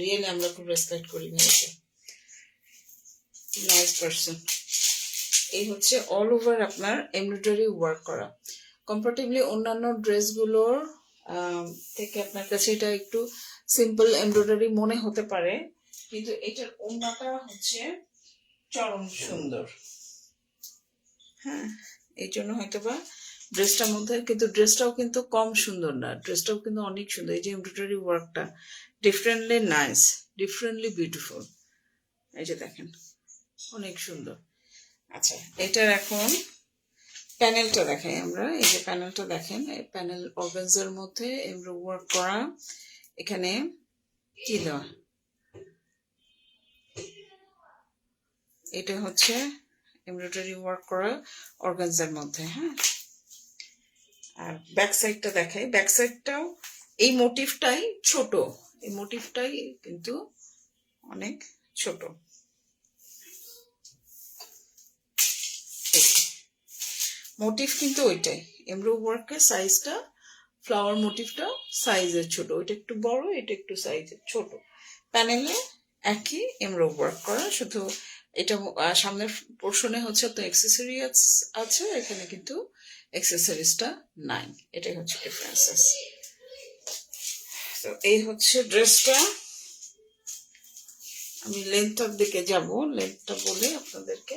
Speaker 1: রিয়েলি আমরা খুব রেসপেক্ট করি ভাইকে, নাইস পারসন। এই হচ্ছে অল ওভার আপনার এমব্রয়ডারি ওয়ার্ক করা। কম্পারেটিভলি অন্যান্য ড্রেসগুলোর থেকে আপনার কাছে এটা একটু সিম্পল এমব্রয়ডারি মনে হতে পারে, কিন্তু এটার ওড়নাটা হচ্ছে চরম সুন্দর। হ্যাঁ, এই জন্য হয়তো বা ড্রেসটার মধ্যে, কিন্তু ড্রেসটাও কিন্তু কম সুন্দর না, ড্রেসটাও কিন্তু অনেক সুন্দর। এই যে এমব্রয়ডারি ওয়ার্কটা ডিফারেন্টলি নাইস, ডিফারেন্টলি বিউটিফুল। এই যে দেখেন, অনেক সুন্দর। আচ্ছা, এটার এখন প্যানেলটা দেখাই আমরা। এই যে প্যানেলটা দেখেন, এই প্যানেল অর্গানজার মধ্যে এমব্রয়ডারি ওয়ার্ক করা। এখানে কি দেওয়া, এটা হচ্ছে এমব্রয়ডারি ওয়ার্ক করা অর্গানজার মধ্যে। হ্যাঁ, আর ব্যাক সাইডটা দেখাই। ব্যাক সাইডটাও এই মোটিভটাই ছোট, এই মোটিভটাই কিন্তু অনেক ছোট। মোটিভ কিন্তু ওইটাই, এমব্রয়ডারি ওয়ার্কের সাইজটা, ফ্লাওয়ার মোটিভটা সাইজের ছোট, ওইটা একটু বড়, এটা একটু সাইজের ছোট। প্যানেলে একই এমব্রয়ডারি ওয়ার্ক করা, শুধু এটা সামনের পোর্শনে হচ্ছে তো অ্যাক্সেসরি আছে, এখানে কিন্তু অ্যাক্সেসরিজটা নাই। এটাই হচ্ছে ডিফারেন্সেস। তো এই হচ্ছে ড্রেসটা। আমি লেন্থটার দিকে যাব, লেন্থটা বলে আপনাদেরকে।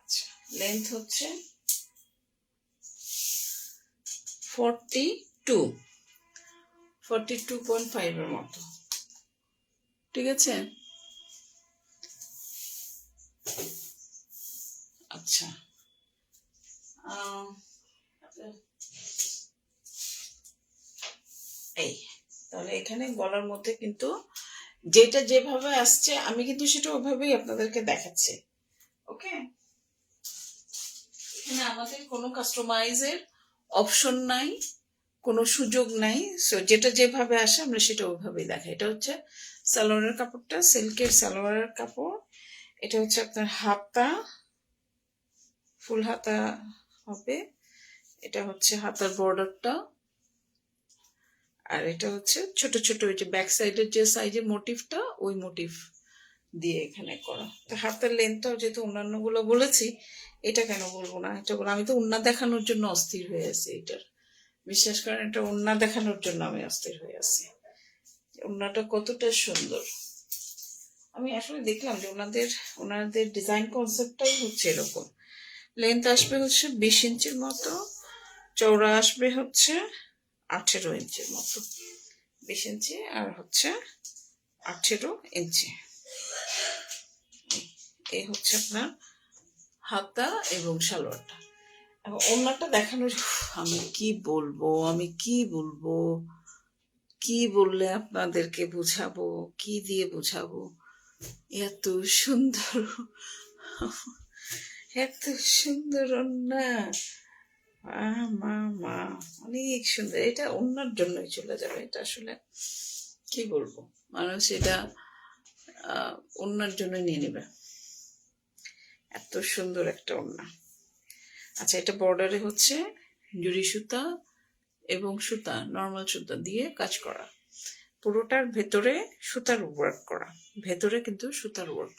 Speaker 1: আচ্ছা, লেন্থ হচ্ছে 42.5 এর মতো, ঠিক আছে? আচ্ছা, এই তাহলে এখানে গলার মধ্যে কিন্তু যেটা যেভাবে আসছে আমি কিন্তু সেটা ওইভাবেই আপনাদেরকে দেখাচ্ছি। ওকে, এখানে আমাদের কোনো কাস্টমাইজের অপশন নাই, কোনো সুযোগ নাই। সো যেটা যেভাবে আসে আমরা সেটা ওইভাবেই দেখাই। এটা হচ্ছে সালোয়ারের কাপড়টা, সিল্কের সালোয়ারের কাপড়। এটা হচ্ছে আপনার হাতা, ফুল হাতা হবে। এটা হচ্ছে হাতার বর্ডারটা, আর এটা হচ্ছে ছোট ছোট ওই যে ব্যাক সাইডের যে সাইজের মোটিভটা, ওই মোটিভ দিয়ে এখানে করা। তো হাতের লেন্থটাও যেহেতু অন্যান্য গুলো বলেছি, এটা কেন বলবো না, এটা বলে আমি তো ওড়না দেখানোর জন্য অস্থির হয়ে আছি। এটার বিশ্বাস করেন, এটা ওড়না দেখানোর জন্য আমি অস্থির হয়ে আছি। ওড়নাটা কতটা সুন্দর। আমি আসলে দেখলাম যে ওনাদের ডিজাইন কনসেপ্টটাই হচ্ছে এরকম। লেন্থ আসবে হচ্ছে 20 ইঞ্চির মতো, চওড়া আসবে হচ্ছে 18 ইঞ্চির মতো। 20 ইঞ্চি আর হচ্ছে 18 ইঞ্চি। এই হচ্ছে আপনার হাতা এবং সালোয়ারটা। এখন ওড়নাটা দেখানোর, আমি কি বলবো, কি বললে আপনাদেরকে বুঝাবো, কি দিয়ে বুঝাবো। এত সুন্দর, এত সুন্দর ওড়না, মা মা অনেক সুন্দর। এটা ওড়নার জন্যই চলে যাবে, এটা আসলে কি বলবো, মানুষ এটা ওড়নার জন্য নিয়ে নেবে। এত সুন্দর একটা ওড়না। আচ্ছা, এটা বর্ডারে হচ্ছে জুড়ি সুতা এবং সুতা, নর্মাল সুতা দিয়ে কাজ করা, পুরোটার ভেতরে সুতার ওয়ার্ক করা, ভেতরে কিন্তু সুতার ওয়ার্ক,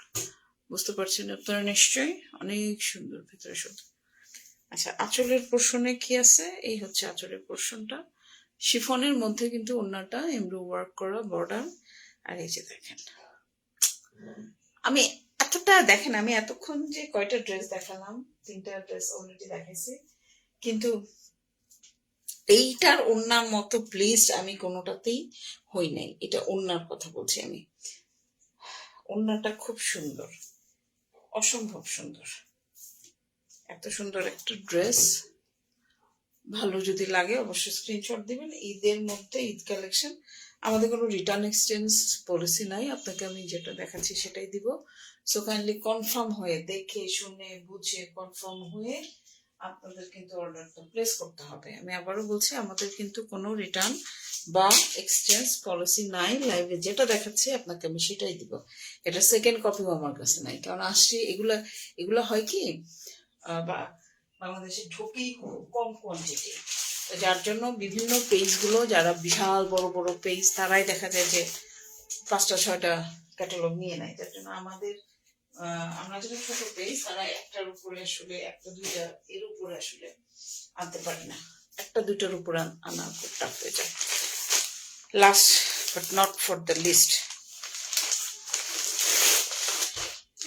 Speaker 1: বুঝতে পারছেন আপনারা নিশ্চয়ই, অনেক সুন্দর ভেতরে সুতা। আচ্ছা, আঁচলের পোর্শনে কি আছে? এই হচ্ছে আঁচলের পোর্শনটা, শিফনের মধ্যে কিন্তু ওড়নাটা এমব্রো ওয়ার্ক করা বর্ডার। আর এই যে দেখেন, আমি এতটা দেখেন, আমি এতক্ষণ যে কয়টা ড্রেস দেখালাম, 3টা ড্রেস অলরেডি দেখাইছি, কিন্তু এইটার ওড়নার মতো প্লিজ আমি কোনোটাতেই হই নাই। এটা ওড়নার কথা বলছি আমি, ওড়নাটা খুব সুন্দর, অসম্ভব সুন্দর, এত সুন্দর একটা ড্রেস। ভালো যদি লাগে অবশ্যই স্ক্রিনশট দিবেন। ঈদের মধ্যে ঈদ কালেকশন, আমাদের কোনো রিটার্ন এক্সচেঞ্জ পলিসি নাই, আপনাকে আমি যেটা দেখাচ্ছি সেটাই দিব। সো কাইন্ডলি কনফার্ম হয়ে, দেখে শুনে বুঝে কনফার্ম হয়ে আপনাদের কিন্তু অর্ডারটা প্লেস করতে হবে। আমি আবারও বলছি, আমাদের কিন্তু কোনো রিটার্ন বা এক্সচেঞ্জ পলিসি নাই। লাইভে যেটা দেখাচ্ছি আপনাকে আমি সেটাই দিব, এটা সেকেন্ড কপিও আমার কাছে নাই, কারণ আসছে এগুলা হয় কি বা বাংলাদেশে ঢোকেই কম কোয়ান্টিটি, যার জন্য বিভিন্ন পেজগুলো, যারা বিশাল বড় বড় পেজ, তারাই দেখা যায় যে 5টা 6টা ক্যাটালগ নিয়ে নেয়। যার জন্য আমাদের আমরা যেটা ছোট পেজ, তারা একটার উপরে আসলে 1টা 2টা এর উপরে আসলে আনতে পারি না, 1টা 2টার উপরে আনা খুব টাফ হয়ে যায়। Last but not for the least,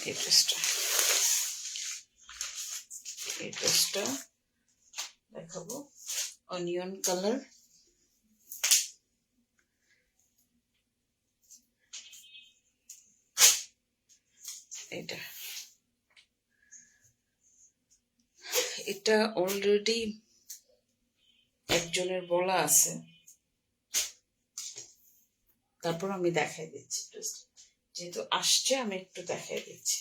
Speaker 1: এই ড্রেসটা, এই ড্রেসটা দেখাবো, অনিয়ন কালার, এটা এটা অলরেডি একজনের বলা আছে, তারপর আমি দেখাই দিচ্ছি, যেহেতু আসছে আমি একটু দেখাই দিচ্ছি।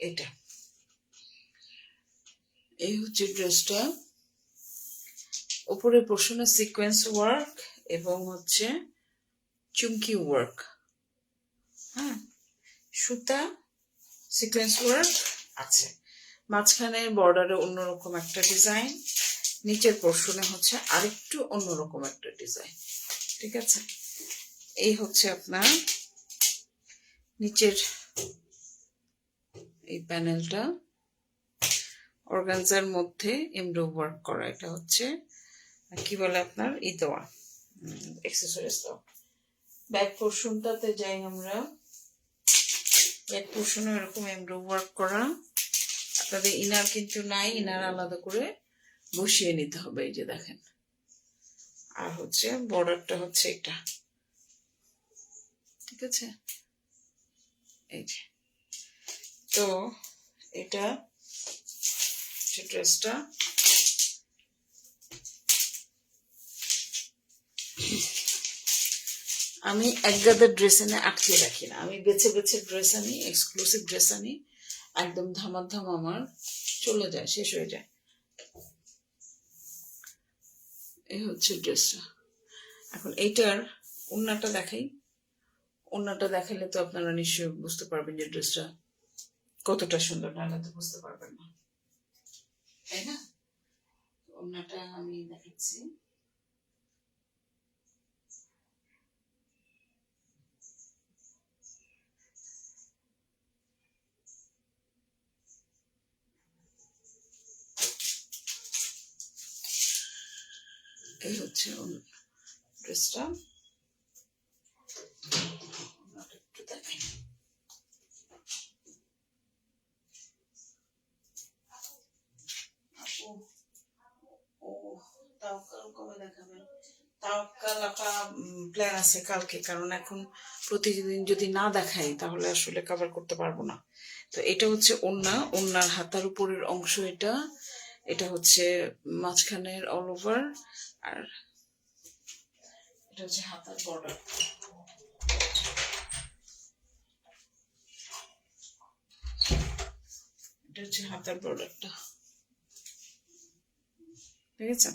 Speaker 1: এটা এই হচ্ছে ড্রেসটা, উপরে পোর্শনে সিকোয়েন্স ওয়ার্ক এবং হচ্ছে চুমকি ওয়ার্ক, হ্যাঁ, সুতা সিকোয়েন্স ওয়ার্ক আছে, মাঝখানের বর্ডারে অন্যরকম একটা ডিজাইন, নিচের পোর্শনে হচ্ছে আরেকটু অন্যরকম একটা ডিজাইন, ঠিক আছে। এই হচ্ছে আপনার নিচের এই প্যানেলটা, অর্গানজার মধ্যে এমব্রো ওয়ার্ক করা, এটা হচ্ছে কি বলে আপনার ই দেওয়া, এক্সেসরিজ দেওয়া। ব্যাক পোর্শনটাতে যাই আমরা, ব্যাক পোর্শনে এরকম এমব্রো ওয়ার্ক করা, আপনাদের ইনার কিন্তু নাই, ইনার আলাদা করে বসিয়ে নিতে হবে, এই যে দেখেন। আর হচ্ছে বর্ডারটা হচ্ছে এটা, ঠিক আছে, এই যে। তো এটা ড্রেসটা আমি একগাদা ড্রেস এনে আটকে রাখি না, আমি বেছে বেছে ড্রেস আনি, এক্সক্লুসিভ ড্রেস আনি, একদম ধামাধাম আমার চলে যায়, শেষ হয়ে যায়। এই হচ্ছে ড্রেসটা। এখন এইটার ওড়নাটা দেখাই, ওড়নাটা দেখালে তো আপনারা নিশ্চয়ই বুঝতে পারবেন যে ড্রেসটা কতটা সুন্দর, নাহলে তো বুঝতে পারবেন না, তাই না? ওড়নাটা আমি দেখাচ্ছি, এই হচ্ছে ড্রেসটা, একটু দেখাই। কবে দেখাবেন? তাওয়াক্কাল আপা প্ল্যান আছে কালকে, কারণ এখন প্রতিদিন যদি না দেখাই তাহলে আসলে কভার করতে পারবো না। তো এটা হচ্ছে ওড়না, ওড়নার হাতার উপরের অংশ এটা, এটা হচ্ছে মাঝখানের অল ওভার, আর এটা হচ্ছে হাতার বর্ডার। এটা হচ্ছে হাতার বর্ডারটা, ঠিক আছে।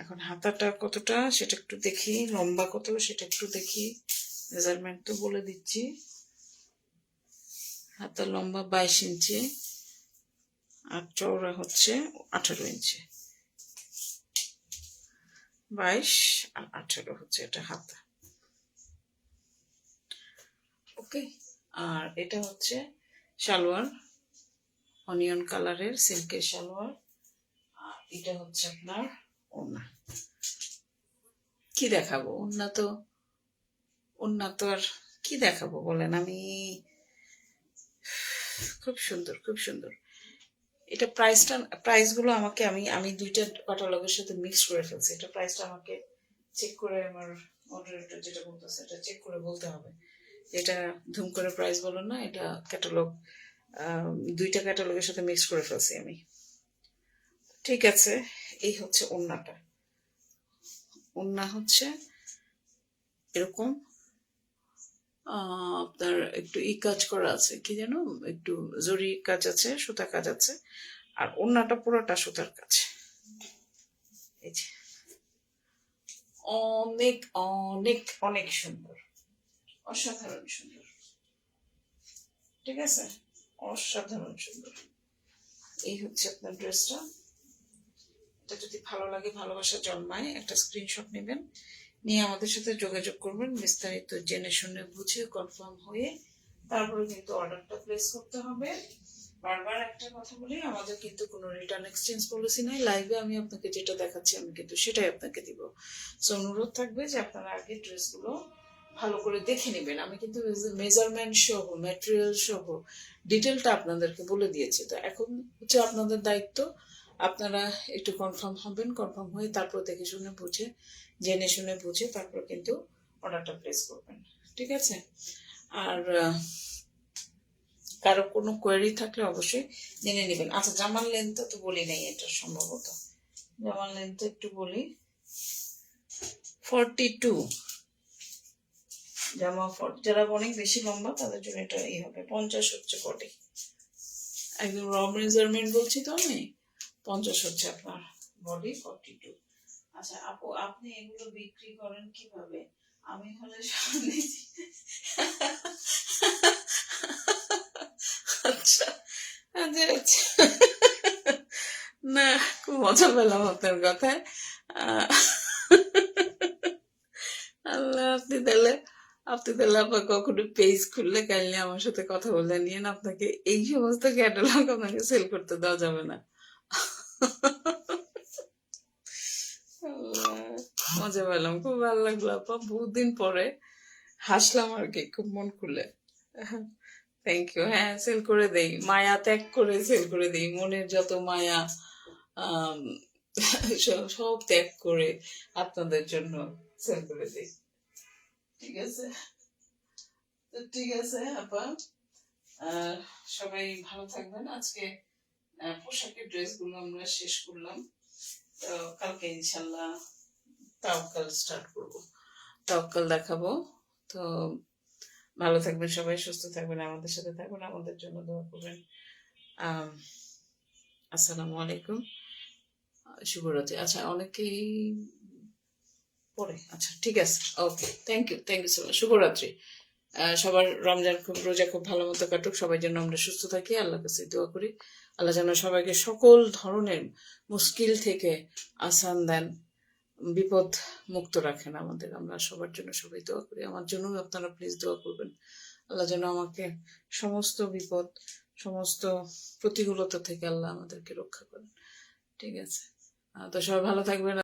Speaker 1: এখন হাতাটা কতটা সেটা একটু দেখি, লম্বা কত সেটা একটু দেখি, মেজারমেন্ট তো বলে দিচ্ছি। হাতার লম্বা 22 ইঞ্চি আর চওড়া হচ্ছে 18 ইঞ্চি। 22 আর 18 হচ্ছে এটা হাতা, ওকে। আর এটা হচ্ছে সালোয়ার, অনিয়ন কালারের সিল্কের সালোয়ার। আর এটা হচ্ছে আপনার ওড়না। কি দেখাবো, ওড়না তো আর কি দেখাবো বলেন। আমি খুব সুন্দর, খুব সুন্দর। এটা প্রাইসগুলো আমাকে আমি দুইটা ক্যাটালগের সাথে মিক্স করে ফেলছি। এটা প্রাইসটা আমাকে চেক করে আমার মডারেটর যেটা বলতেছে এটা চেক করে বলতে হবে। এটা ধুম করে প্রাইস বলো না, এটা ক্যাটালগ, দুইটা ক্যাটালগের সাথে মিক্স করে ফেলছি আমি, ঠিক আছে। এই হচ্ছে ওড়নাটা। ওড়না হচ্ছে এরকম, আপনার একটু কাজ করা আছে, কি যেন একটু জরি কাজ আছে, সুতা কাজ আছে। আর ওড়নাটা পুরোটা সুতার কাজ। এই যে অনেক অনেক অনেক সুন্দর, অসাধারণ সুন্দর, ঠিক আছে, অসাধারণ সুন্দর। এই হচ্ছে আপনার ড্রেসটা। এটা যদি ভালো লাগে, ভালোবাসা জন্মায়, একটা স্ক্রিনশট নেবেন, নিয়ে আমাদের সাথে যোগাযোগ করবেন, বিস্তারিত জেনে শুনে বুঝে কনফার্ম হয়ে তারপরে কিন্তু অর্ডারটা প্লেস করতে হবে। বারবার একটা কথা বলি, আমাদের কিন্তু কোনো রিটার্ন এক্সচেঞ্জ পলিসি নাই। লাইভে আমি আপনাকে যেটা দেখাচ্ছি আমি কিন্তু সেটাই আপনাকে দিব। সো অনুরোধ থাকবে যে আপনারা আগে ড্রেসগুলো ভালো করে দেখে নেবেন। আমি কিন্তু মেজারমেন্ট সহ, ম্যাটেরিয়াল সহ ডিটেলটা আপনাদেরকে বলে দিয়েছি। তো এখন হচ্ছে আপনাদের দায়িত্ব, আপনারা একটু কনফার্ম হবেন, কনফার্ম হয়ে তারপর দেখে শুনে বুঝে, জেনে শুনে বুঝে তারপর কিন্তু অর্ডারটা প্লেস করবেন, ঠিক আছে। আর কারো কোনো কোয়েরি থাকলে অবশ্যই জেনে নেবেন। আচ্ছা, জামার লেন্থটা তো বলি নাই, এটা সম্ভবত জামার লেন্থটা একটু বলি, 42 জামা। যারা অনেক বেশি লম্বা তাদের জন্য এটা হবে 50 হচ্ছে বডি, একদম র মেজারমেন্ট বলছি তো আমি। 50 হচ্ছে আপনার বডি, 42। আচ্ছা আপু, আপনি এগুলো বিক্রি করেন কিভাবে? আমি হলে সামনে আচ্ছা আচ্ছা, না খুব মজা পেলাম আপনার কথায়। আল্লাহ, আপনি তাহলে আপনার কখনো পেজ খুললে কাইলে আমার সাথে কথা বলে নিয়েন। আপনাকে এই সমস্ত ক্যাটালগ আপনাকে সেল করতে দেওয়া যাবে না। মজা পেলাম, খুব ভালো লাগলো আপা, বহুত দিন পরে হাসলাম আর কি, খুব মন খুলে। Thank you. হ্যাঁ, সেল করে দেই, মায়া ত্যাগ করে সেল করে দেই, মনের যত মায়া সব ত্যাগ করে আপনাদের জন্য সেল করে দেই, ঠিক আছে। তো ঠিক আছে আপা, সবাই ভালো থাকবেন। আজকে পোশাকের ড্রেসগুলো আমরা শেষ করলাম, তো কালকে ইনশাল্লাহ তাওয়াক্কাল স্টার্ট করবো, তাওয়াক্কাল দেখাবো। তো ভালো থাকবেন সবাই, সুস্থ থাকবেন, আমাদের সাথে থাকবেন, আমাদের জন্য দোয়া করবেন। আসসালামু আলাইকুম, শুভরাত্রি। আচ্ছা, অনেকেই পরে, আচ্ছা ঠিক আছে, ওকে, থ্যাংক ইউ সো মাচ, শুভরাত্রি। সবার রমজান খুব রোজা খুব ভালো মতো কাটুক, সবাই যেন আমরা সুস্থ থাকি, আল্লাহর কাছে দোয়া করি। আল্লাহ যেন সবাইকে সকল ধরনের মুশকিল থেকে আসান দেন, বিপদ মুক্ত রাখেন আমাদের। আমরা সবার জন্য সবাই দোয়া করি, আমার জন্য আপনারা প্লিজ দোয়া করবেন। আল্লাহ যেন আমাকে সমস্ত বিপদ, সমস্ত প্রতিকূলতা থেকে আল্লাহ আমাদেরকে রক্ষা করেন, ঠিক আছে। তো সবাই ভালো থাকবেন।